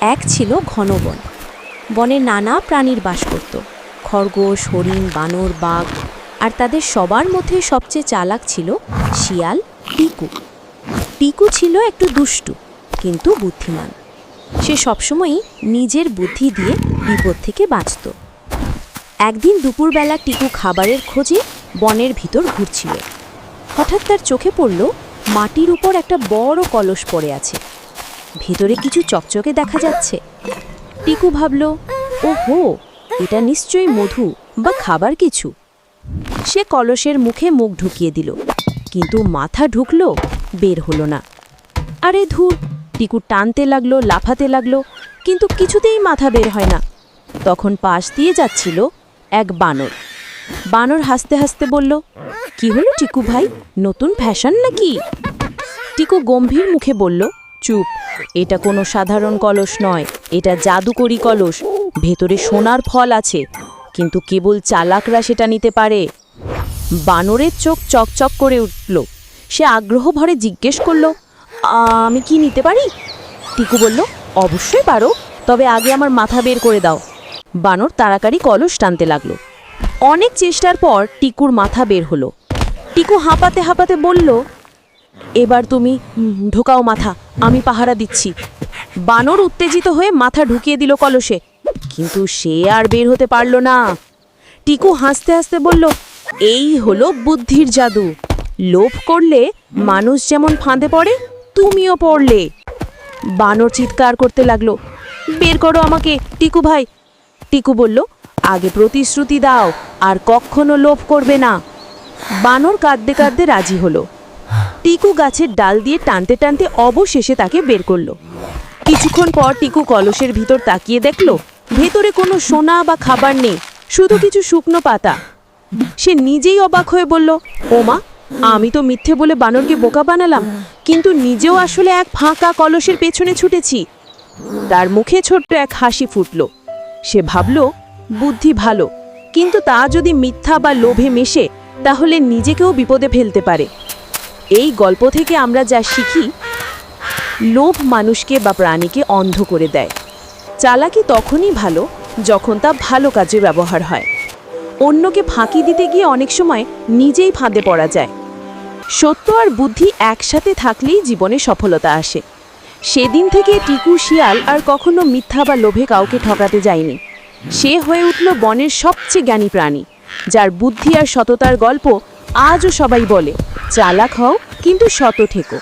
এক ছিল ঘন বন। বনে নানা প্রাণীর বাস করত, খরগোশ, হরিণ, বানর, বাঘ। আর তাদের সবার মধ্যে সবচেয়ে চালাক ছিল শিয়াল টিকু। টিকু ছিল একটু দুষ্টু কিন্তু বুদ্ধিমান। সে সবসময়ই নিজের বুদ্ধি দিয়ে বিপদ থেকে বাঁচত। একদিন দুপুরবেলা টিকু খাবারের খোঁজে বনের ভিতর ঘুরছিল। হঠাৎ তার চোখে পড়ল মাটির উপর একটা বড় কলস পড়ে আছে। ভেতরে কিছু চকচকে দেখা যাচ্ছে। টিকু ভাবল, ওহো, এটা নিশ্চয়ই মধু বা খাবার কিছু। সে কলসের মুখে মুখ ঢুকিয়ে দিল, কিন্তু মাথা ঢুকল, বের হলো না। আরে ধুর! টিকু টানতে লাগলো, লাফাতে লাগলো, কিন্তু কিছুতেই মাথা বের হয় না। তখন পাশ দিয়ে যাচ্ছিল এক বানর। বানর হাসতে হাসতে বলল, কি হলো টিকু ভাই, নতুন ফ্যাশন নাকি? টিকু গম্ভীর মুখে বলল, চুপ, এটা কোনো সাধারণ কলস নয়, এটা জাদুকরি কলস। ভেতরে সোনার ফল আছে, কিন্তু কেবল চালাকরা সেটা নিতে পারে। বানরের চোখ চকচক করে উঠল। সে আগ্রহ ভরে জিজ্ঞেস করল, আমি কি নিতে পারি? টিকু বলল, অবশ্যই পারো, তবে আগে আমার মাথা বের করে দাও। বানর তাড়াতাড়ি কলস টানতে লাগলো। অনেক চেষ্টার পর টিকুর মাথা বের হলো। টিকু হাঁপাতে হাঁপাতে বলল, এবার তুমি ঢোকাও মাথা, আমি পাহারা দিচ্ছি। বানর উত্তেজিত হয়ে মাথা ঢুকিয়ে দিল কলসে, কিন্তু সে আর বের হতে পারল না। টিকু হাসতে হাসতে বলল, এই হলো বুদ্ধির জাদু। লোভ করলে মানুষ যেমন ফাঁদে পড়ে, তুমিও পড়লে। বানর চিৎকার করতে লাগলো, বের করো আমাকে টিকু ভাই। টিকু বলল, আগে প্রতিশ্রুতি দাও আর কখনো লোভ করবে না। বানর কাঁদতে কাঁদতে রাজি হলো। টিকু গাছের ডাল দিয়ে টানতে টানতে অবশেষে তাকে বের করলো। কিছুক্ষণ পর টিকু কলসের ভিতর তাকিয়ে দেখল, ভেতরে কোনো সোনা বা খাবার নেই, শুধু কিছু শুকনো পাতা। সে নিজেই অবাক হয়ে বলল, ওমা, আমি তো মিথ্যে বলে বানরকে বোকা বানালাম, কিন্তু নিজেও আসলে এক ফাঁকা কলসের পেছনে ছুটেছি। তার মুখে ছোট্ট এক হাসি ফুটল। সে ভাবল, বুদ্ধি ভালো, কিন্তু তা যদি মিথ্যা বা লোভে মেশে, তাহলে নিজেকেও বিপদে ফেলতে পারে। এই গল্প থেকে আমরা যা শিখি, লোভ মানুষকে বা প্রাণীকে অন্ধ করে দেয়। চালাকি তখনই ভালো যখন তা ভালো কাজে ব্যবহার হয়। অন্যকে ফাঁকি দিতে গিয়ে অনেক সময় নিজেই ফাঁদে পড়া যায়। সত্য আর বুদ্ধি একসাথে থাকলেই জীবনে সফলতা আসে। সেদিন থেকে টিকু শিয়াল আর কখনো মিথ্যা বা লোভে কাউকে ঠকাতে যায়নি। সে হয়ে উঠল বনের সবচেয়ে জ্ঞানী প্রাণী, যার বুদ্ধি আর সততার গল্প আজও সবাই বলে। চালাক হও, কিন্তু সৎ থেকো।